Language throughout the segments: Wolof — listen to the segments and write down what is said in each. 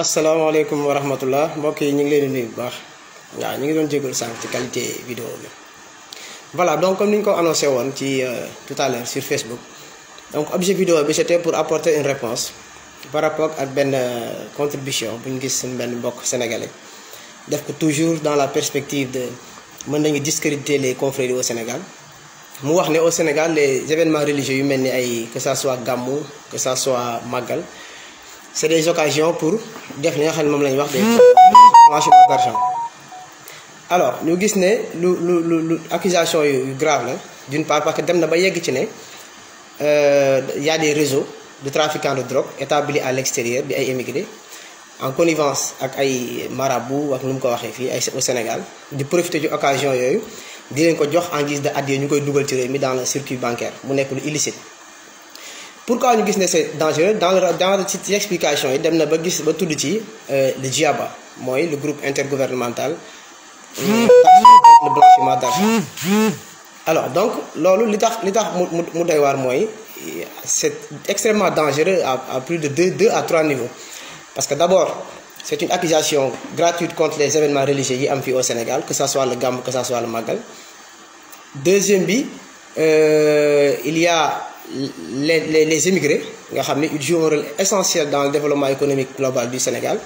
asalaamaaleykum wa rahmatullah mbokk yi ñu ngi leen di nuyu bu baax waaw ñu ngi doon jégalu sànq ci qualité vidéo bi voilà donc comme ni ñu ko annoncé woon ci tout à l'heure sur Facebook donc objet vidéo bi c'était pour apporter une réponse par rapport ak benn contribution bu ñu gis suñu benn mbokk sénégalais def ko toujours dans la perspective de mën nañu discréditer les confréries au Sénégal mu wax ne au Sénégal les événements religieux yu mel ni ay que ça soit gàmmu que ça soit màggal c'est des occasions pour def li nga xam ne moom la ñuy wax des blanchiment d'argent. Alors ñu gis ne lu accusation yu grave la d'une part parce que dem na ba yegg ci ne y a des réseaux de trafiquants de drogue établis à l'extérieur bi ay émigrés en connivence ak ay marabout ak nu mu ko waxee fii ay au Sénégal di profiter ci occasion yooyu di leen ko jox en guise de addiya ñu koy dugal ci réew mi dans le circuit bancaire mu nekk lu illicite. Pourquoi ñu gis ne c'est dangereux dans ci explication yi dem na ba gis ba tudd ci le GIABA mooy le groupe intergouvernemental le blanchiment d'argent. Alors donc loolu li tax mu doy waar mooy c'est extrêmement dangereux à plus de deux à trois niveaux parce que d'abord c'est une accusation gratuite contre les événements religieux yi am fii au Sénégal que ça soit le Gamou que ça soit le Magal. Deuxième bi il y a les immigrés nga xam ne ils jouent un rôle essentiel dans le développement économique global du Sénégal.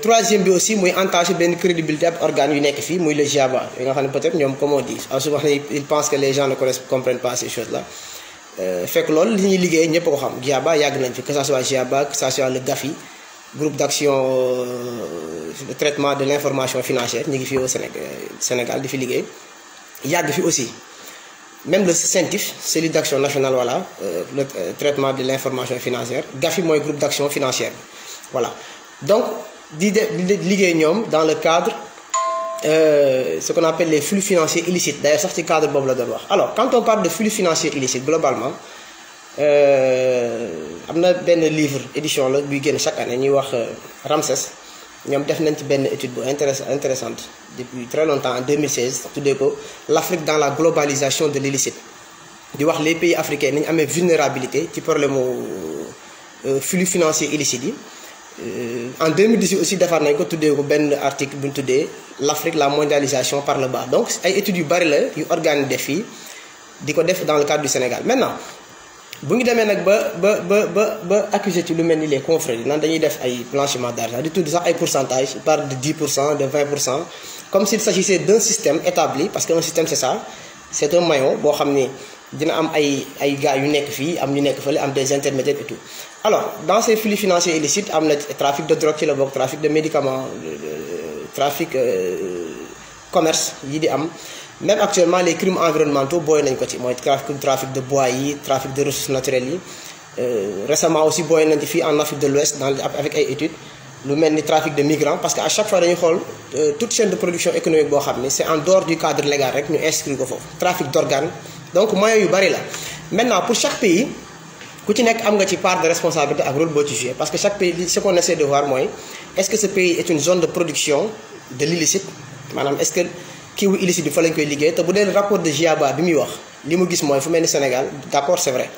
Troisième bi aussi muy entaché benn crédibilité ak organes yu nekk fii muy le GIABA yi nga xam ne peut-être ñoom comme on dit souvent ils pensent que les gens ne comprennent pas ces choses là fekk loolu li ñuy liggéey ñëpp ko xam GIABA yàgg nañ fi que ça soit GIABA que ça soit le GAFI groupe d'action de traitement de l'information financière ñu ngi fii au Sénégal di fi liggéey yàgg fi aussi. Même le CENTIF, celui d'action nationale, voilà, le traitement de l'information financière. GAFI, mooy groupe d'action financière. Voilà. Donc, dans le cadre, ce qu'on appelle les flux financiers illicites. D'ailleurs, ça, c'est le cadre Bob la doon wax. Alors, quand on parle de flux financiers illicites, globalement, am na benn livre édition la buy génn chaque année ñuy wax Ramsès ñoom def nañ ci benn étude bu intéressante depuis très longtemps en 2016 tuddee ko l'Afrique dans la globalisation de l'illicite di wax les pays africains ni ñu amee vulnérabilité ci problème mu flux financier illicite yi en 2018 aussi defaat nañ ko tuddee ko benn article bu ñu tuddee l'Afrique la mondialisation par le bas donc ay études yu bari la yu organe def fii di ko def dans le cadre du Sénégal maintenant bu ñu demee nag ba accusé ci lu mel ni les confrères nan dañuy def ay blanchiment d'argent di tudd sax ay pourcentage il parle de 10% de 20% comme s'il s'agissait d'un système établi parce que un système c'est ça c'est un maillon boo xam ni dina am ay gars yu nekk fii am ñu nekk fële am des intermédiaires et tout. Alors dans ces flux financiers illicites am na trafic de drogue ci la bokk trafic de médicaments trafic commerce yi di am. Même actuellement les crimes environnementaux booy nañ ko ci mooy trafic de bois yi trafic de ressources naturelles yi récemment aussi booy nañ ci fii en Afrique de l'Ouest avec ay études lu mel ni trafic de migrants parce que à chaque fois dañuy xool toute chaîne de production économique boo xam ni c'est en dehors du cadre légal rek ñu inscrire ko foofu trafic d'organes donc moyens yu bari la. Maintenant pour chaque pays ku ci nekk am nga ci part de responsabilité ak rôle boo ci jouer parce que chaque pays ce qu'on essaie de voir mooy est-ce que ce pays est une zone de production de l'illicite maanaam est-ce que kii wu illicite bi fa lañ koy liggéey te bu dee rapport de GIABA bi muy wax li mu gis mooy fu mel ni Sénégal d'accord c'est vrai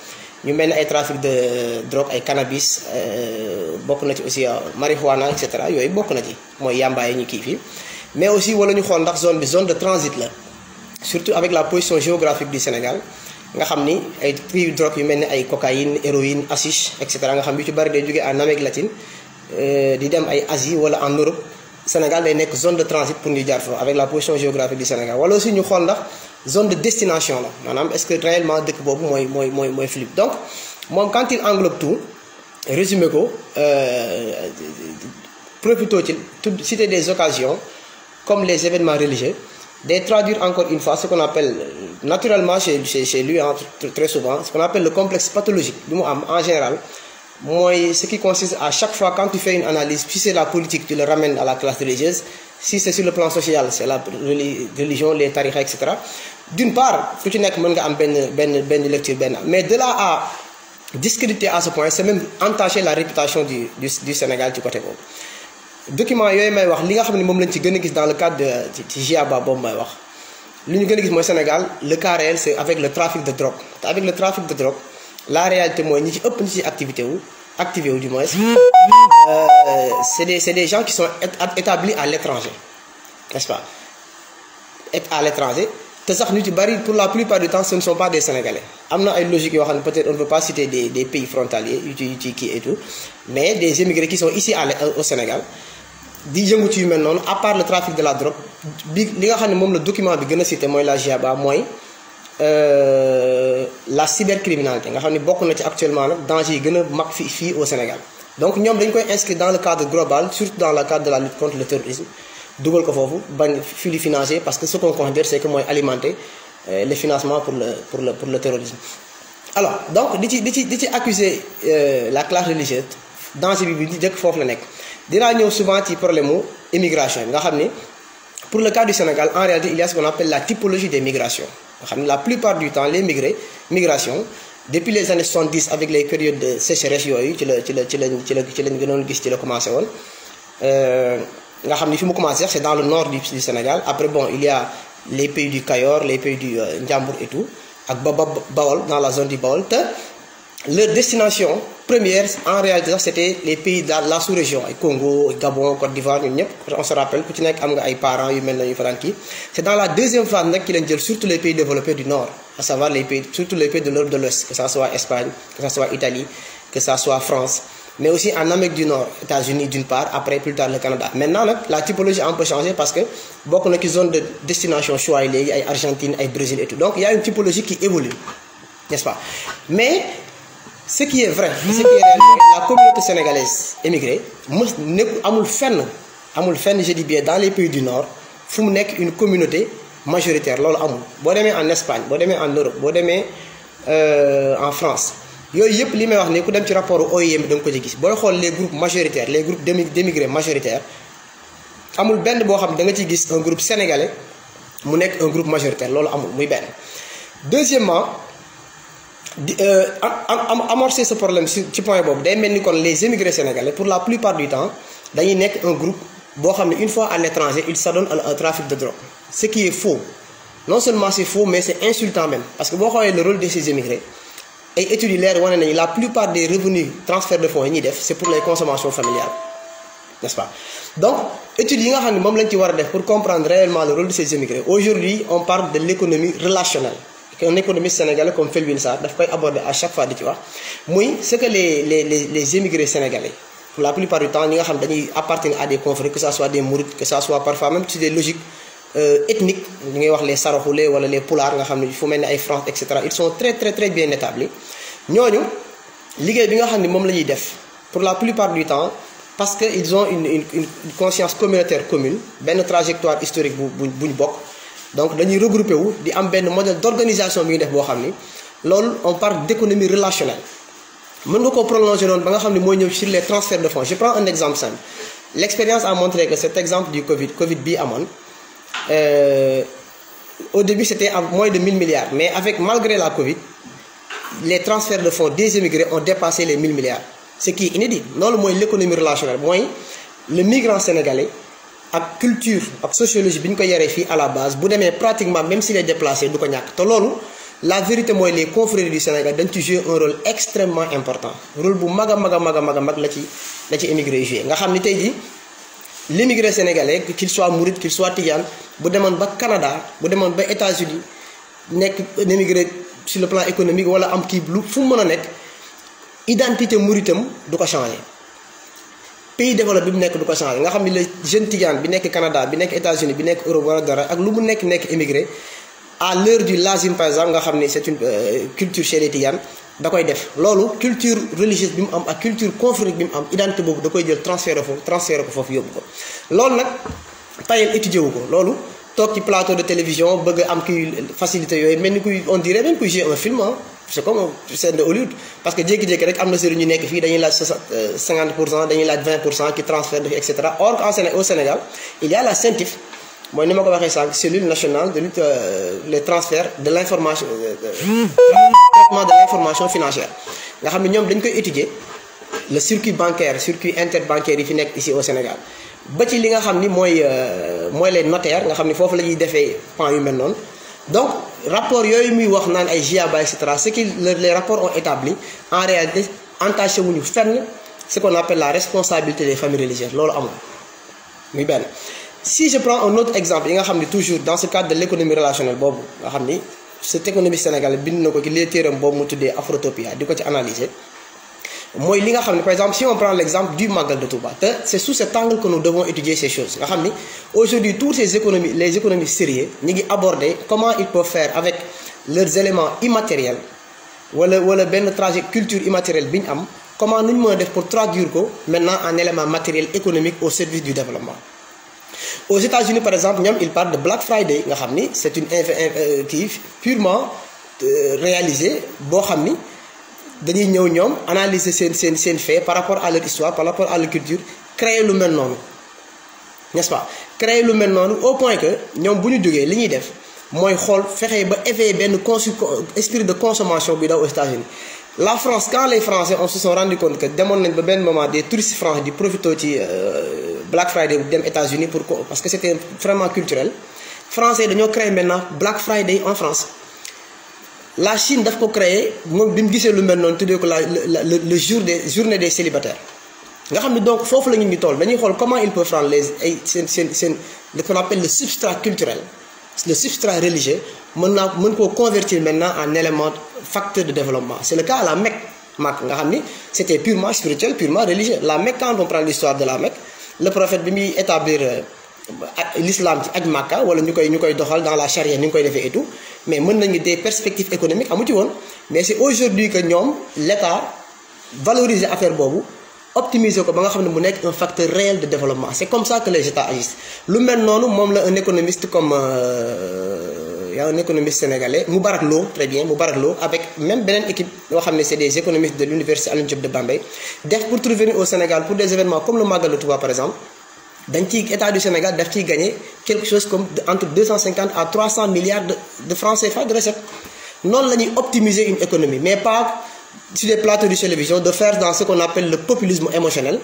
ñu mel ni ay trafic de drogue ay cannabis bokk na ci aussi marijuana et cetera yooyu bokk na ci mooy yamba yi ñu kii fii mais aussi wala ñu xool ndax zone bi zone de transit la surtout avec la position géographique du Sénégal nga xam ni ay prix drogue yu mel ni ay cocaïne héroïne hashish et cetera nga xam yu ci bari day jógee en Amérique latine di dem ay Asie wala en Europe. Sénégal day nekk zone de transit pour ñu jaar foofu avec la position géographique du Sénégal wala aussi ñu xool ndax zone de destination la maanaam est-ce que réellement dëkk boobu mooy flux donc moom quand il englobe tout résumé ko profito ci citer des occasions comme les événements religieux day traduire encore une fois ce qu'on appelle naturellement chez lui très souvent ce qu'on appelle le complexe pathologique bi mu am en général. Moi, ce qui consiste à chaque fois quand tu fais une analyse, si c'est la politique, tu le ramènes à la classe religieuse. Si c'est sur le plan social, c'est la religion, les tariqa, etc. D'une part, tu n'as que lecture, mais de là à discréditer à ce point, c'est même entacher la réputation du Sénégal du côté boobu. Document yooyu may wax li nga xam ne moom lañ ci gën a gis dans le cadre de ci GIABA boobu may wax li ñu gën a gis mooy Sénégal le cas réel c'est avec le trafic de drogue te avec le trafic de drogue. La réalité mooy ñi ci ëpp ñi ci activé wu du moins c'est des gens qui sont établis à l'étranger, n'est-ce pas? À l'étranger. Pour la plupart du temps, ce ne sont pas des Sénégalais. Il y a une logique, peut-être on ne peut pas citer des pays frontaliers, et tout, mais des immigrés qui sont ici au Sénégal, à part le trafic de la drogue, le document que je cité, la GIABA, la cybercriminalité, actuellement danger au Sénégal. Donc, nous avons inscrit dans le cadre global, surtout dans le cadre de la lutte contre le terrorisme. Double ko fofu bañ fili financier parce que ce qu'on considère c'est que moi alimenter les financements pour le terrorisme. Alors donc di accuser la classe religieuse dans ce bi jëk fofu la nek dina ñëw souvent ci problème immigration nga xamni pour le cas du Sénégal en réalité il y a ce qu'on appelle la typologie des migrations nga xamni la plupart du temps les migration depuis les années 70 avec les périodes de sécheresse yoyu ci lañ gënon gis ci la commencé won c'est dans le nord du Sénégal. Après, bon, il y a les pays du Kayor, les pays du Ndiambour et tout, avec Bawol, dans la zone du Bawol. Leur destination première, en réalité, c'était les pays de la sous-région, Congo, Gabon, Côte d'Ivoire, on se rappelle que tu n'as pas parents, c'est dans la deuxième phase qu'ils ont surtout les pays développés du nord, à savoir surtout les pays de l'Europe de l'Ouest, que ce soit Espagne, que ce soit Italie, que ce soit France. Mais aussi en Amérique du Nord, États-Unis d'une part, après plus tard le Canada. Maintenant, la typologie a un peu changé parce que beaucoup de zones de destination choix, il y a Argentine, il y a Brésil et tout. Donc il y a une typologie qui évolue, n'est-ce pas? Mais ce qui est vrai, ce qui est réel, la communauté sénégalaise émigrée, amul fenn, je dis bien, dans les pays du Nord, il faut une communauté majoritaire. En Espagne, en Europe, en France. Yoy yep li may wax ne ku dem ci rapport OIM da nga ko ci gis boy xol les groupes majoritaires les groupes d'émigrés majoritaires amul benn bo xam da nga ci gis un groupe sénégalais mu nek un groupe majoritaire lolu amul muy benn. Deuxièmement amorcer ce problème ci point bobu day melni kon les émigrés sénégalais pour la plupart du temps dañuy nek un groupe bo xam une fois à l'étranger ils s'adonnent à un trafic de drogue, ce qui est faux. Non seulement c'est faux mais c'est insultant même parce que bo xolé le rôle de ces émigrés et études la plupart des revenus transfert de fonds c'est pour les consommations familiales, n'est-ce pas? Donc études pour comprendre réellement le rôle de ces immigrés. Aujourd'hui on parle de l'économie relationnelle. Un économiste sénégalais comme Felwine Sarr daf koy aborder à chaque fois ce que les immigrés sénégalais pour la plupart du temps appartiennent à des confrères, que ce soit des mourides, que ce soit parfois même des logiques ethniques, les Saraxule ou les Pulaar nga xamni fu melni ay France etc. Ils sont très bien établis. Ñoñu liggéey bi nga xamni mom lañuy def pour la plupart du temps parce que ils ont une conscience communautaire commune, ben trajectoire historique buñ bok. Donc dañuy regrouper wu di am ben modèle d'organisation bi def bo xamni lool on parle d'économie relationnelle. Mën nga ko prolonger non ba nga xamni moy ñew sur les transferts de fonds. Je prends un exemple simple. L'expérience a montré que cet exemple du Covid bi amone au début c'était à moins de 1000 milliards, mais malgré la Covid, les transferts de fonds des immigrés ont dépassé les 1000 milliards, ce qui est inédit. Non, l'économie relationnelle, le migrant sénégalais, avec culture, avec sociologie, à la base, pratiquement, même s'il est déplacé, la vérité, les confrères du Sénégal ont joué un rôle extrêmement important. Un rôle pour les immigrés joué. L'immigré sénégalais, qu'il soit mouride, qu'il soit tiyan, bu demone ba Canada, bu demone ba États-Unis, nek un immigré sur le plan économique wala am ki lu fu mëna nek identité mouritam du ko changer. Pays développé bi nek du ko changer. Nga xamni le jeune tiyan bi nek Canada, bi nek États-Unis, bi nek Europe wala dara ak lu mu nek immigré à l'heure du lazim par exemple nga xamni c'est une culture chez les tiyan da koy def. Lolu culture religieuse bi mu am ak culture confrérique bi mu am identité bobu da koy jël transférer ko fofu yobbu ko. Lolu nak tayel étudier wu ko. Lolu tok ci plateau de télévision bëgg am ki facilité yoy melni kuy on dirait même que j'ai un film hein. C'est comme scène de Hollywood parce que jékki-jékki rek amna sëriñ ñu nekk fi dañuy laaj 50%, dañuy laaj 20% qui transfert etc. Or au Sénégal il y a la CENTIF. Moi, je vais vous cellule nationale de lutte les transferts de l'information traitement de l'information financière. Nga xam ne ñoom dañ koy étudier le circuit bancaire circuit interbancaire yi fi nekk ici au Sénégal ba ci li nga xam ni mooy les notaires nga xam ni foofu la ñuy defee pan yu mel noonu. Donc rapport yooyu muy wax naan ay GIABA etc. Ce que les rapports ont établi en réalité entaché wuñu fenn ce qu'on appelle la responsabilité des familles religieuses loolu amul muy benn. Si je prends un autre exemple yi nga xam ni toujours dans ce cadre de l'économie relationnelle boobu nga xam ni cet économiste sénégalais bind na ko ci les téeram boobu mu tuddee Afrotopia di ko ci analyser mooy li nga xam ne par exemple si on prend l'exemple du Magal de Touba te c'est sous cet angle que nous devons étudier ces choses nga xam ni aujourd'hui toutes les économies sérieux ñi ngi aborder comment ils peuvent faire avec leurs éléments immatériels wala benn trajet culture immatérielle bi ñu am comment nu ñu mën a def pour traduire ko maintenant en élément matériel économique au service du développement. Aux États-Unis par exemple ñoom ils parlent de Black Friday nga xam ni c'est une kii purement réalisée boo xam ni dañuy ñëw ñoom analyser seen fait par rapport à leur histoire par rapport à leur culture créer lu mel noonu n'est-ce pas créer lu mel noonu au point que ñoom bu ñu jógee li ñuy def mooy xool fexe ba éveiller benn esprit de consommation bi daw aux États-Unis. La France quand les Français on se sont rendu compte que demoon nañ ba benn moment des touristes français di profité ci Black Friday bu dem États-Unis parce que c'était vraiment culturel français dañoo créer maintenant Black Friday en France. La Chine daf ko créer moom bi mu gisee lu mel noonu tuddee ko le journée des célibataires nga xam ne donc foofu la ñu ngi toll dañuy xool comment ils peuvent prendre seen ce qu'on appelle le substrat culturel le substrat religieux mën koo convertir maintenant en élément facteur de développement. C'est le cas à la Mecque nga xam ni c'était purement spirituel purement religieux. La Mecque quand on prend l'histoire de la Mecque le prophète bi muy établir l'islam ci aj Makka wala ñu koy doxal dans la charia ni ñu koy defee et tout mais mën nañu des perspectives économiques amu ci woon mais c'est aujourd'hui que ñoom l'État valoriser affaire boobu optimiser ko ba nga xam ne mu nekk un facteur réel de développement. C'est comme ça que les États agissent. Lu mel noonu moom la un économiste comme y a un économiste sénégalais Moubarak Lo très bien Moubarak Lo avec même beneen équipe yoo xam ne c'est des économistes de l'université Alioune Diop de Bambey def pour trouver au Sénégal pour des événements comme le Magal de Touba par exemple. dañ ciy état du Sénégal daf ciy gagner quelque chose comme entre 250 à 300 milliards de francs CFA de recettes noonu la ñuy optimiser une économie mais pas sur les plateaux de télévision de faire dans ce qu'on appelle le populisme émotionnel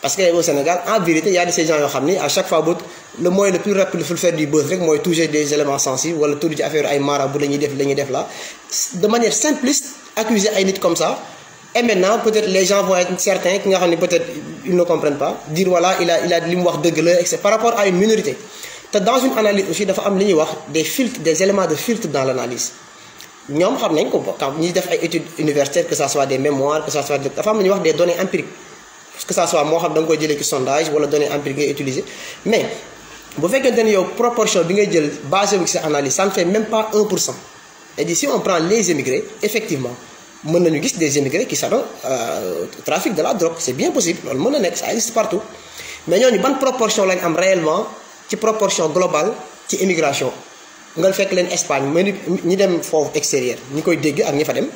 parce que au Sénégal en vérité il y a de ces gens yoo xam ni à chaque fois le moyen le plus rapide pour faire du buzz rek mooy toucher des éléments sensibles wala tudd ci affaire ay marabout la ñuy def là de manière simpliste accuser ay nit comme ça. Et maintenant peut-être les gens vont être certains ki nga xam ne peut-être ils ne comprennent pas dire voilà il a li mu wax dëgg la et par rapport à une minorité te dans une analyse aussi dafa am li ñuy wax des filtres des éléments de filtre dans l'analyse ñoom xam nañ ko quand ñuy def ay études universitaires que ça soit des mémoires que ça soit dafa am lu ñuy wax des données empiriques que ça soit moo xam da nga koy jëlee ci sondage wala données empiriques ngay utiliser mais bu fekkente ne yow proportion bi ngay jël basé wu ci sa analyse ça ne fait même pas 1%. Et d'ici on prend les émigrés effectivement mën nañu gis des émigrés qui s'adonnent au trafic de la drogue c'est bien possible loolu mën na nekk ça existe partout mais ñooñu ban proportion lañ am réellement ci proportion globale ci immigration nga fekk leen Espagne mais ñi dem foofu extérieur ñi koy dégg ak ñi fa dem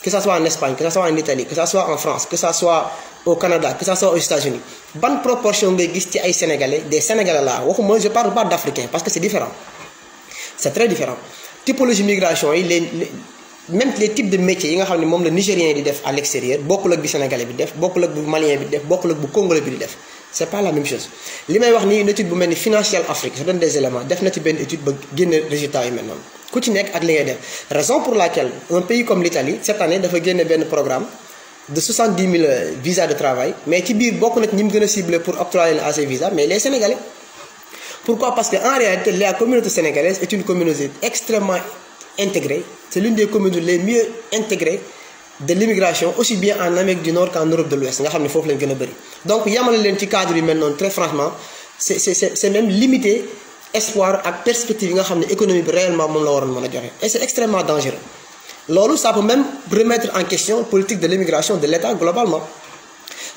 que ça soit en Espagne que ça soit en Italie que ça soit en France que ça soit au Canada que ça soit aux États-Unis ban proportion ngay gis ci ay Sénégalais des Sénégalais là waxuma je parle pas d'Africains parce que c'est différent c'est très différent typologie migration yi même les types de métiers yi nga xam ne moom la Nigérien di def à l'extérieur bokkul ak bi Sénégalais bi def bokkul ak bu Malien bi def bokkul ak bu Congolais bi di def c'est pas la même chose li may wax nii une étude bu mel ni Financial Afrique je donne des éléments def na ci benn étude ba génne résultat yu mel noonu ku ci nekk ak li ngay def raison pour laquelle un pays comme l'Italie cette année dafa génne benn programme de 70 000 visas de travail mais ci biir bokk na ci ñi mu gën a ciblé pour octroyer à ces visas mais les Sénégalais pourquoi parce que en réalité la communauté sénégalaise est une communauté extrêmement intégrée c'est l'une des communautés les mieux intégrées de l'immigration aussi bien en Amérique du Nord qu'en Europe de l'Ouest nga xam ne foofu lañ gën a bëri donc yamale leen ci cadre yu mel noonu très franchement c'est même limité espoir ak perspective yi nga xam ne économie bi réellement moom la waroon mën a joxe et c'est extrêmement dangereux loolu ça peut même remettre en question politique de l'immigration de l'État globalement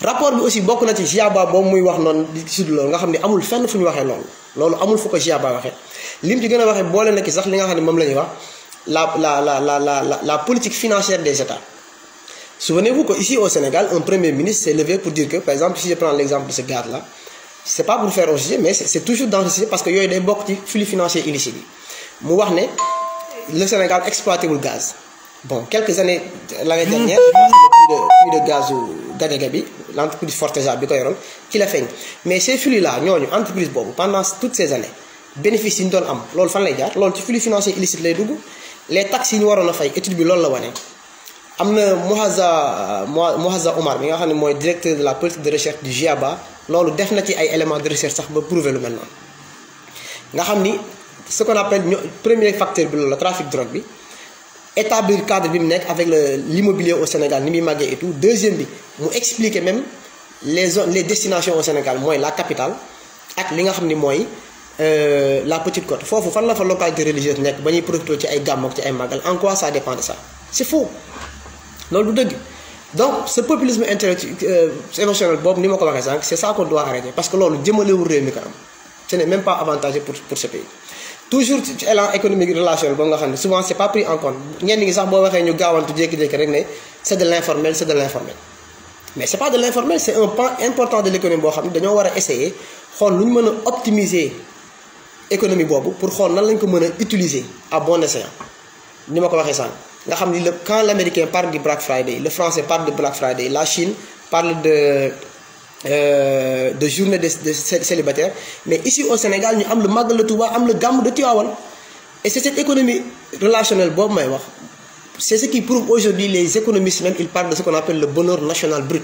rapport bi aussi bokk na ci GIABA boobu muy wax noonu di sud loolu nga xam ne amul fenn fu ñu waxee loolu amul fu ko GIABA waxee lim ci gën a waxee boole na ki sax li nga xam ne moom la ñuy wax la politique financière des États. Souvenez-vous qu'ici au Sénégal, un premier ministre s'est levé pour dire que, par exemple, si je prends l'exemple de ce gars-là, c'est pas pour faire un sujet, mais c'est toujours dans le sujet parce que y a des blocs de flux financiers illicites. Le Sénégal exploitait le gaz. Bon, quelques années, l'année dernière, je pense que le puits de gaz au Gadagabi, l'entreprise Forteza, qui l'a fait. Mais ces flux-là, nous, entreprise Bobo, pendant toutes ces années, bénéfice ñu doon am loolu fan lay jaar loolu ci flux financier illicite lay dugg les taxes yi ñu waroon a fay étude bi loolu la wane am na Mohaza Omar bi nga xam ne mooy directeur de la politique de recherche du GIABA loolu def na ci ay éléments de recherche sax ba prouver lu mel noonu nga xam ni ce qu'on appelle premier facteur bi loolu la trafic drogue bi établir cadre bi mu nekk avec l'immobilier au Sénégal ni muy màggee et tout deuxième bi mu expliquer même les zones les destinations au Sénégal mooy la capitale ak li nga xam ni mooy la petite côte foofu fan la fa localité religieuse nekk ba ñuy profité ci ay gàmm ak ci ay màggal en quoi ça dépend de ça c'est faux loolu du dëgg donc ce populisme intellectuel émotionnel boobu ni ma ko waxee sànq c'est ça qu'on doit arrêter parce que loolu jëmalewul réew mi kanam ce n'est même pas avantageux pour ce pays toujours ci élan économique relationnel boobu nga xam ne souvent c'est pas pris en compte ñenn ñi sax boo waxee ñu gaawantu jékki-jékki rek ne c'est de l'informel mais c'est pas de l'informel c'est un pan important de l'économie boo xam ne dañoo war a essayer xool lu ñu mën a optimiser économie boobu pour xool nan lañ ko mën a utiliser à bon escient ni ma ko waxee sànq nga xam ni quand l'américain parle du Black Friday le français parle de Black Friday la Chine parle de journée de célibataires mais ici au Sénégal ñu am le Magal de Touba am le Gamou de Tivaouane et c'est cette économie relationnelle boobu may wax c'est ce qui prouve aujourd'hui les économistes même ils parlent de ce qu'on appelle le bonheur national brut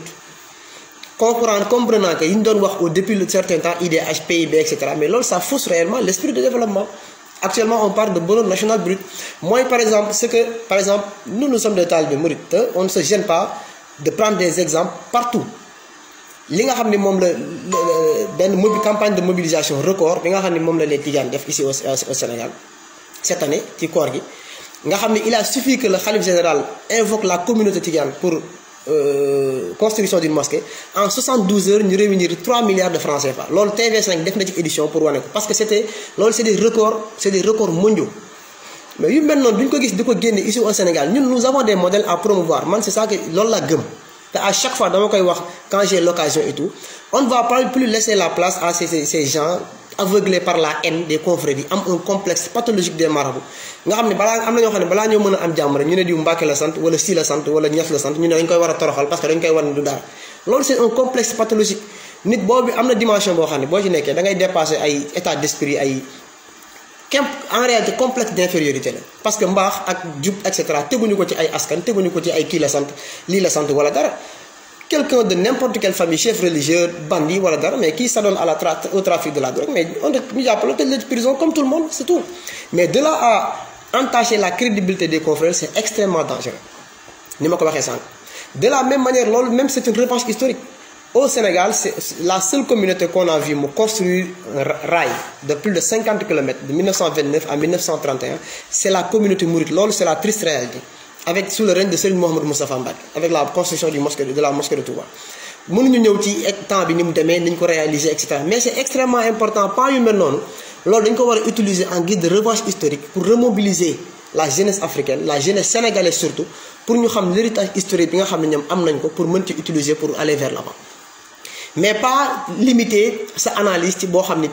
comprenant que yi ñu doon wax depuis un certain temps IDH PIB etc mais loolu ça fausse réellement l'esprit de développement. Actuellement on parle de bonheur national brut moi par exemple nous sommes des talibés mourides on ne se gêne pas de prendre des exemples partout li nga xam ne moom la benn campagne de mobilisation record bi nga xam ne moom la les Tidianes def ici au Sénégal cette année ci koor gi nga xam ne il a suffi que le khalife général invoque la communauté Tidiane pour construction d'une mosquée en 72 heures ñu réunir 3 milliards de francs CFA loolu TV5 def na ci édition pour wane ko parce que loolu c'est des records mondiaux mais yu mel noonu duñ ko gis di ko génne ici au Sénégal ñun nous avons des modèles à promouvoir man c'est ça que loolu laa gëm te à chaque fois dama koy wax quand j'ai l'occasion et tout on ne va pas plus laisser la place à ces gens aveuglés par la haine des confrères am un complexe pathologique des marabouts nga xam ne am na ñoo xam ne balaa ñoo mën a am jàmm rek ñu ne diw Mbàkke la sant wala Si la sant wala Ñas la sant ñu ne dañ koy war a toroxal parce que dañ koy war ne du dara loolu c'est un complexe pathologique nit boobu am na dimension boo xam ne boo ci nekkee da ngay dépasser ay état d'esprit ay en réalité complexe d'infériorité la parce que mbaax ak jub et cetera teguñu ko ci ay askan teguñu ko ci ay kii la sant lii la sant wala dara quelqu'un de n'importe quelle famille chef religieux bandit wala dara mais qui s'adonne au trafic de la drogue mais ñu jàpp la tëj la ci prison comme tout le monde c'est tout mais de là à entacher la crédibilité des confrères c'est extrêmement dangereux ni ma ko waxee sànq de la même manière loolu même c'est une revanche historique au Sénégal c'est la seule communauté qu'on a vu mu construire un rail de plus de 50 kilomètres de 1929 à 1931 c'est la communauté mouride loolu c'est la triste réalité avec sous le règne de Serigne Mouhamadou Moustapha Mbacké avec la construction de la mosquée de Touba mënuñu ñëw ci temps bi ni mu demee ni ñu ko réaliser et cetera mais c'est extrêmement important pas yu mel noonu loolu dañ ko war a utiliser en guise de revanche historique pour remobiliser la jeunesse africaine la jeunesse sénégalaise surtout pour ñu xam l'héritage historique bi nga xam ne ñoom am nañ ko pour mën ci utiliser pour aller vers l'avant mais pas limiter sa analyse ci boo xam ni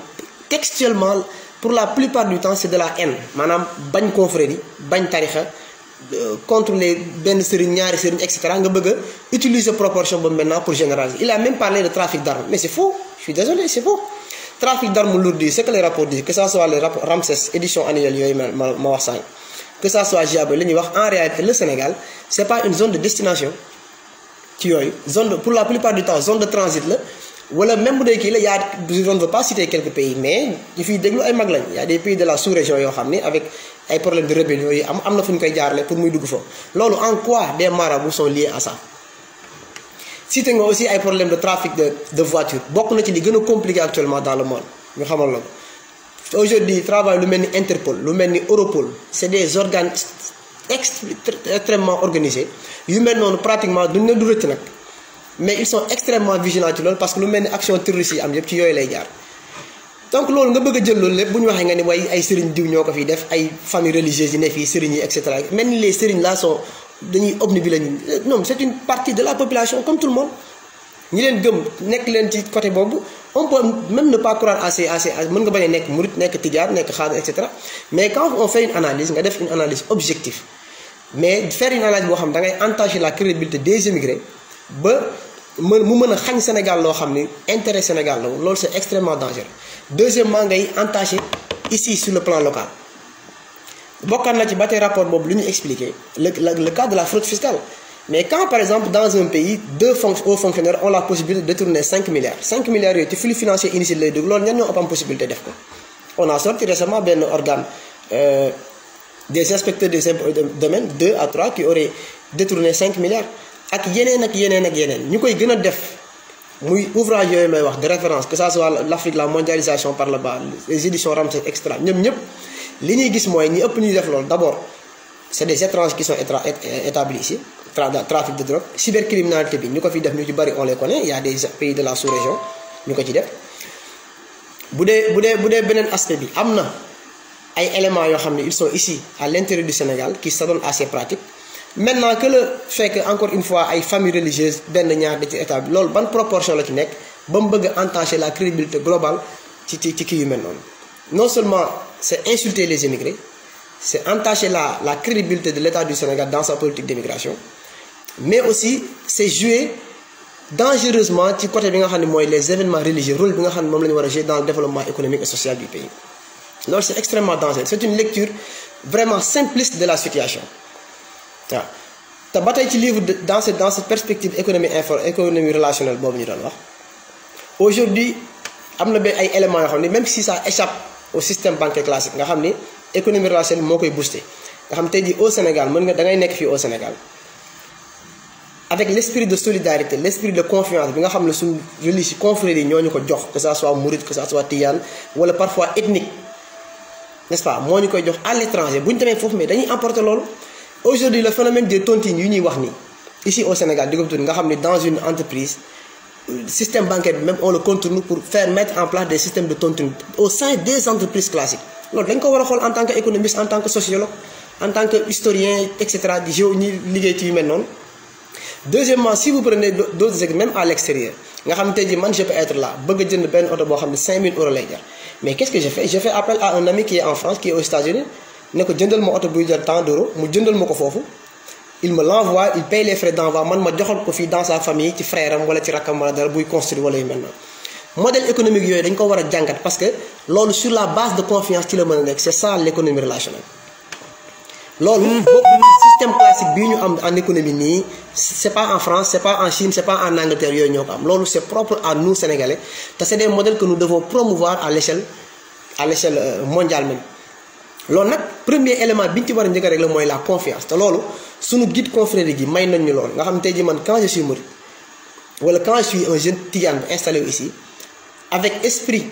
textuellement pour la plupart du temps c'est de la haine maanaam bañ confrérie bañ tarixa contre les benn sëriñ ñaari sëriñ et cetera nga bëgg a utiliser proportion ba maintenant pour généraliser il a même parlé de trafic d'armes mais c'est faux je suis désolé c'est faux trafic d'armes lourdes yi c'est que les rapports disent que ça soit les rapports Ramsès édition annuelle yooyu ma wax sànq que ça soit GIABA li ñuy wax en réalité le Sénégal c'est pas une zone de destination ci yooyu pour la plupart du temps zone de transit la wala même bu dee kii la on ne veut pas citer quelques pays mais ñu fiy déglu ay mag lañ y a des pays de la sous-région yoo xam ni avec ay problèmes de rébellion yi am na fu ñu koy jaarale pour muy dugg foofu loolu en quoi des marabouts sont liés à ça cité nga aussi ay problèmes de trafic de voitures bokk na ci li gën a compliqué actuellement dans le monde ñu xamal la ko aujourd'hui travail lu mel ni Interpol lu mel ni Europol c'est des organes extrêmement organisés yu mel noonu pratiquement duñ ne du rëcc nag mais ils sont extrêmement vigilants ci loolu parce que lu mel ni action terroriste yi am yëpp ci yooyu lay jaar donc loolu nga bëgg a jël loolu lépp bu ñu waxee nga ni way ay sëriñ diw ñoo ko fiy def ay famille religieuse yi ne fii sëriñ yi et cetera mel ni les sëriñ là sont dañuy obnubiler ñu non c'est une partie de la population comme tout le monde ñi leen gëm nekk leen ci côté boobu on peut même ne pas croire assez mën nga bañ a nekk murit nekk tijaan nekk xaadir et cetera mais quand on fait une analyse nga def une analyse objective mais faire une analyse boo xam da ngay entacher la crédibilité des immigrés ba mu mën a xañ Sénégal loo xam ni intérêt Sénégal la loolu c'est extrêmement dangereux deuxièmement ngay entacher ici sur le plan local bokkaan na ci ba tey rapport boobu lu ñu expliquer le cas de la fraude fiscale Mais quand par exemple dans un pays deux hauts fonctionnaires ont la possibilité de détourner 5 milliards 5 milliards yooyu ci flux financier initial lay dugg loolu ñan ñoo am possibilité def ko. On a sorti récemment benn organe des inspecteurs des impôts et domaines 2 à 3 qui auraient détourné 5 milliards ak yeneen ak yeneen ak yeneen ñu koy gën a def muy ouvrage yooyu may wax de référence que ça soit l'Afrique la mondialisation par le bas les éditions Ramsès extra ñoom ñëpp li ñuy gis mooy ñi ëpp ñuy def loolu d'abord c'est des étrangers qui sont établis ici trafic de drogue cybercriminalité bi ñu ko fi def ñu ci bari on les connaît il y a des pays de la sous-région ñu ko ci def bu dee beneen aspect bi am na ay éléments yoo xam ne ils sont ici à l'intérieur du Sénégal qui s'adonnent à ces pratiques maintenant que le fait que encore une fois ay familles religieuses benn ñaar da ci état bi loolu ban proportion la ci nekk ba mu bëgg a entacher la crédibilité globale ci kii yu mel noonu non seulement c'est insulter les immigrés c'est entacher la crédibilité de l'État du Sénégal dans sa politique d'immigration mais aussi c'est jouer dangereusement ci côté bi nga xam ne mooy les événements religieux rôle bi nga xam ne moom la ñu war a jouer dans le développement économique et social du pays loolu c'est extrêmement dangereux c'est une lecture vraiment simpliste de la situation waaw te ba tey ci livre dans cette perspective économie relationnelle boobu ñu doon wax aujourd'hui am na ba ay éléments yoo xam ne même si ça échappe au système bancaire classique nga xam ni économie relationnelle moo koy booster nga xam tey jii au Sénégal mën nga da ngay nekk fii au Sénégal avec l'esprit de solidarité l'esprit de confiance bi nga xam ne suñu religieux confrères yi ñoo ñu ko jox que ça soit mouride que ça soit tijaan wala parfois ethnique n'est-ce pas moo ñu koy jox à l'étranger bu ñu demee foofu mais dañuy emporter loolu aujourd'hui le phénomène des tontines yu ñuy wax nii ici au Sénégal di ko tudd nga xam ne dans une entreprise système bancaire bi même on le contourne pour faire mettre en place des systèmes de tontine au sein des entreprises classiques loolu dañ ko war a xool en tant que économiste en tant que sociologue en tant que historien et cetera di ñi liggéey ci yu mel noonu. Deuxièmement si vous prenez d'autres exemples même à l'extérieur nga xam ne tey jii man je peux être là bëgg a jënd benn oto boo xam ne 5000 € lay jar mais qu'est-ce que je fais appel à un ami qui est en France qui est aux États-Unis ne ko jëndal ma oto buy jar tant d'euros mu jëndal ma ko foofu il me l'envoie il paye les frais d'envoi man ma joxal ko fii dans sa famille ci frère am wala ci rakkam wala dara buy construire wala yu mel noonu modèle économique yooyu dañ ko war a jàngat parce que loolu sur la base de confiance ci la mën a nekk c'est ça l'économie relationnelle loolu bokk système classique bii ñu am en économie nii c'est pas en France c'est pas en Chine c'est pas en Angleterre yooyu ñoo ko am loolu c'est propre à nous Sénégalais te c'est des modèles que nous devons promouvoir à l'échelle mondiale même loolu nag premier élément bi ñu ci war a njëkk rek la mooy la confiance te loolu suñu guide confrérique gi may nañ ñu loolu nga xam ne tey jii man quand je suis mouride wala quand je suis un jeune tidiane bu installé ici avec esprit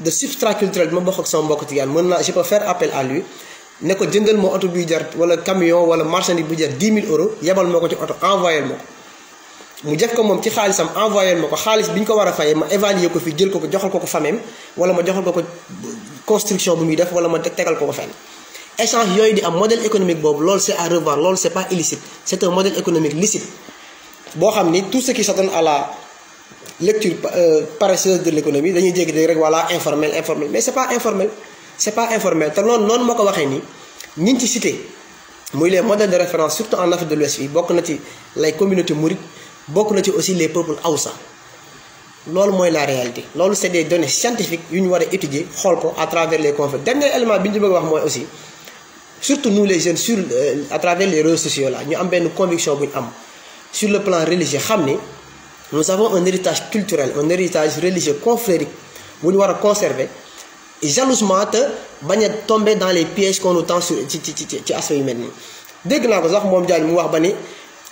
de substrat culturel bi ma bokk ak sama mbokk tidiane mën naa je peux faire appel à lui ne ko jëndal ma oto buy jar wala camion wala marchandise bu jar 10 000 € yebal ma ko ci oto envoyé ma ko mu def ko moom ci xaalisam envoyé ma ko xaalis bi ñu ko war a fayee ma évaluer ko fi jël ko joxal ko famem wala ma joxal ko construction bu muy def wala ma tegal ko fenn échange yooyu di am modèle économique boobu loolu c'est à revoir loolu c'est pas illicite c'est un modèle économique licite boo xam ni tout ce qui s'adonne à la lecture paresseuse de l'économie dañuy jéggi rek voilà informel mais c'est pas informel te noonu moo ko waxee nii ñi ci cité muy les modèles de référence surtout en Afrique de l'Ouest yi bokk na ci les communautés mourides bokk na ci aussi les peuples Hausa loolu mooy la réalité loolu c'est des données scientifiques yu ñu war a étudier xool ko à travers les conflits dernier élément bi ñu bëgg a wax mooy aussi surtout nous les jeunes sur à travers les réseaux sociaux là ñu am benn conviction bu ñu am sur le plan religieux xam ni nous avons un héritage culturel un héritage religieux confrérique bu ñu war a conserver jalousement te bañ a tomber dans les pièges qu'on nous tend ci aspect yu mel nii dégg naa ko sax moom Diagne mu wax ba ni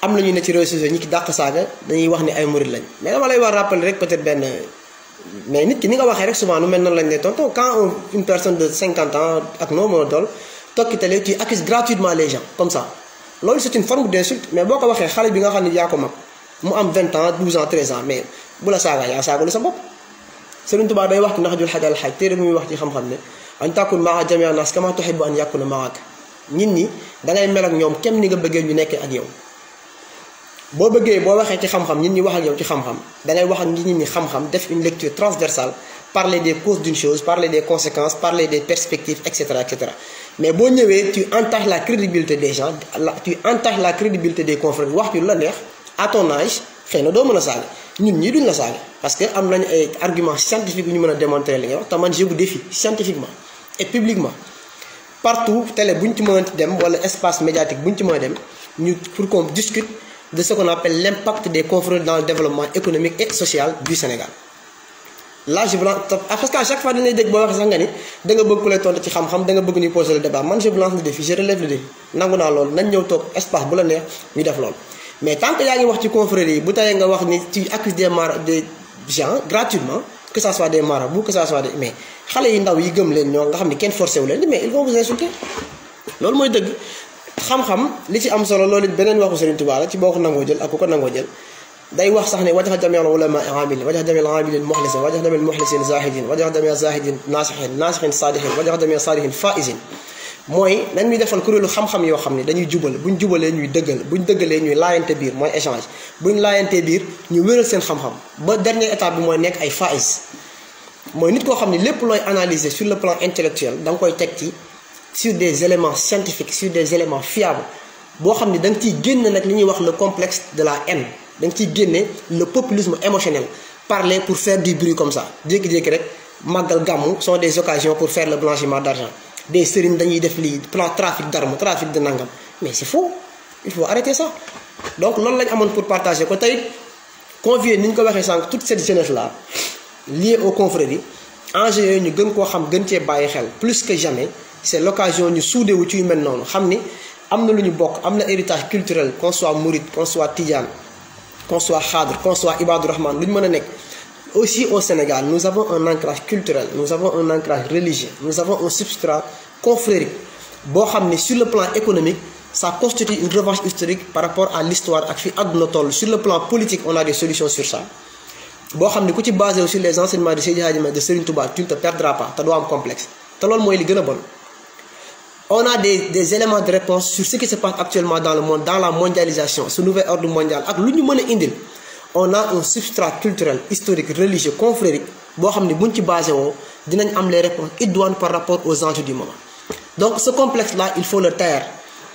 am nañu ne ci réseaux sociaux ñi ki dàq saaga dañuy wax ni ay murid lañ mais dama lay war rappeler rek peut-être benn mais nit ki ni nga waxee rek souvent nu mel noonu lañ lay tontu quand une personne de 50 ans ak noo mën a dool tokki tale tu accuses gratuitement les gens comme ça loolu c'est une forme d'insulte mais boo ko waxee xale bi nga xam ne yaa ko mag mu am 20 ans 12 ans 13 ans mais bu la saaga yaa saagalu sa bopp Sëriñ Tuubaa day wax ci Nahjul Hadaal Haaj téere muy wax ci xam-xam ne an takun maa jamii'a naas kamaa tuhibbu an yakuna maak nit ñi dangay mel ak ñoom kem ni nga bëggee ñu nekkee ak yow boo bëggee boo waxee ci xam-xam nit ñi wax ak yow ci xam-xam dangay wax ak nit ñi xam-xam def une lecture transversale parler des causes d'une chose parler des conséquences parler des perspectives etc mais boo ñëwee tu entaches la crédibilité des gens tu entaches la crédibilité des confrères wax ci lu la neex à ton âge xëy na doo mën a saaga ñun ñii duñ la saaga parce que am nañu ay arguments scientifiques yu ñu mën a démontrer li nga wax te man je vous défie scientifiquement et publiquement partout télé bu ñu ci mën a dem wala espace médiatique bu ñu ci mën a dem ñu pour qu'on discute de ce qu'on appelle l'impact des confrères dans le développement économique et social du Sénégal. Là je lance parce qu'à chaque fois dañuy dégg boo waxee sax nga ni da nga bëgg ku lay tontu ci xam-xam da nga bëgg ñu poser le débat man je lance le défi je relève le défi nangu naa loolu nañ ñëw toog espace bu la neex ñu def loolu. Mais tant que yaa ngi wax ci confrérie yi bu tawee nga wax ni tu accuses des gens gratuitement que ça soit des marabouts que ça soit des mais xale yi ndaw yi gëm leen ñoo nga xam ne kenn forcé wu leen mais ils vont vous insulter loolu mooy dëgg. xam-xam li ci am solo loolu beneen waxu Serigne Touba la ci boo ko nangoo jël ak ku ko nangoo jël day wax sax ne wajax jamial ulama amilin wajax jamial amilin muxlisin wajax jamial muxlisin zahidin wajax jamial zahidin naasixin saadihin wajax jamial saadihin faisin mooy nañ ñuy defal kuréelu xam-xam yoo xam ne dañuy jubal buñ jubalee ñuy dëggal buñ dëggalee ñuy laayante biir mooy échange buñ laayantee biir ñu wéral seen xam-xam ba dernière étape bi mooy nekk ay faiz mooy nit koo xam ne lépp looy analyser sur le plan intellectuel da nga koy teg ci sur des éléments scientifiques sur des éléments fiables boo xam ne da nga ciy génne nag li ñuy wax le complexe de la haine da nga ciy génne le populisme émotionnel parler pour faire du bruit comme ça jékki-jékki rek màggal gàmmu sont des occasions pour faire le blanchiment d'argent des sëriñ dañuy def lii plan trafic d'armes trafic de nangam mais c'est faux il faut arrêter ça. Donc loolu lañ amoon pour partager ko tey convier ni ñu ko waxee sànq toute cette jeunesse là liée aux confréries enjeux yooyu ñu gën koo xam gën cee bàyyi xel plus que jamais. C'est l'occasion ñu soudé wu ci yu mel noonu xam ni am na lu ñu bokk am na héritage culturel qu'on soit mouride qu'on soit tidiane qu'on soit khadr qu'on soit ibadou rahman lu ñu mën a nekk. Aussi au Sénégal nous avons un ancrage culturel nous avons un ancrage religieux nous avons un substrat confrérique boo xam ni sur le plan économique ça constitue une revanche historique par rapport à l'histoire ak fi àdduna toll. Sur le plan politique on a des solutions sur ça boo xam ni ku ci basé sur les enseignements de Seydi Hadji Malick de Serigne Touba tu ne te perdras pas te doo am complexe te loolu mooy li gën a bon. On a des éléments de réponse sur ce qui se passe actuellement dans le monde, dans la mondialisation, ce nouvel ordre mondial. Ak lu ñu mën a indil on a un substrat culturel, historique, religieux, confrérique boo xam ne buñ ci basé woo dinañ am les réponses idoines par rapport aux enjeux du moment. Donc ce complexe là il faut le taire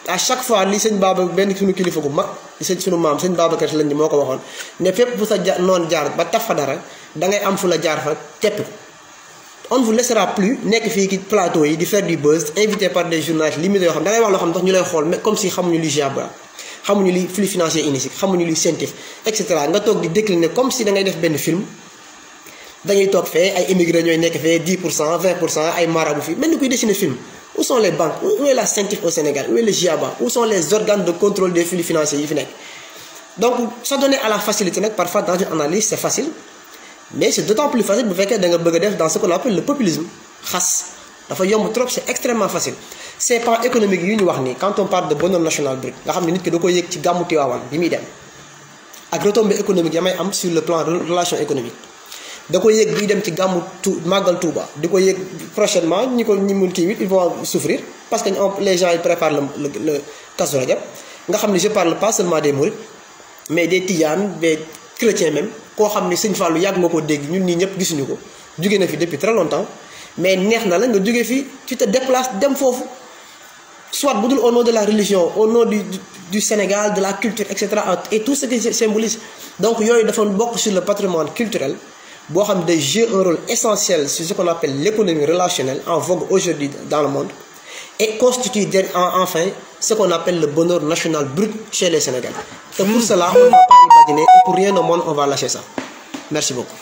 à chaque fois li sëñ Baba benn suñu kilifa gu mag li sëñ suñu maam sëñ Babacar lañ ni moo ko waxoon ne fépp fu sa noon jaar ba taf fa dara da ngay am fu la jaar fa teppi ko. On ne vous laissera plus nekk fii ki plateau yi di faire du buzz invité par des journalistes limités yoo xam da ngay wax loo xam tax ñu lay xool mais comme si xamuñu li GIABA xamuñu li flux financier initique xamuñu li scientifique et cetera nga toog di décliner comme si da ngay def benn film dañuy toog fee ay immigrés ñooy nekk fee 10% 20% ay marabout fii mel ni kuy dessiner film. Où sont les banques où est la scientifique au Sénégal où est le GIABA où sont les organes de contrôle des flux financiers yi fi nekk. Donc s'adonner à la facilité nag parfois dans une analyse c'est facile. Mais c'est d'autant plus facile bu fekkee da nga bëgg a def dans ce qu'on appelle le populisme xas dafa yomb trop c'est extrêmement facile. Ces plans économiques yu ñu wax ni quand on parle de bonheur national brut nga xam ne nit ki da koy yëg ci gàmmu Tiwaawan bi muy dem ak retombées économiques ya may am sur le plan relation économique da koy yëg biy dem ci gàmmu màggal Touba di ko yëg prochainement ñi mun kii wit ils vont souffrir parce que les gens ils préparent le Kazu Rajab nga xam ne je parle pas seulement des mourides mais des tidianes des chrétiens même. Koo xam ne Sëñ Fallou yàgg nga ko dégg ñun ñii ñëpp gisuñu ko jóge na fi depuis très longtemps mais neex na la nga jóge fi tu te déplaces dem foofu soit bu dul au nom de la religion au nom du Sénégal de la culture et cetera et tout ce qui symbolise. Donc yooyu dafa bokk sur le patrimoine culturel boo xam ne day jouer un rôle essentiel sur ce qu'on appelle l'économie relationnelle en vogue aujourd'hui dans le monde et constitue enfin ce qu'on appelle le bonheur national brut chez les Sénégalais. Et pour cela, on ne va pas imaginer et pour rien au monde on va lâcher ça. Merci beaucoup.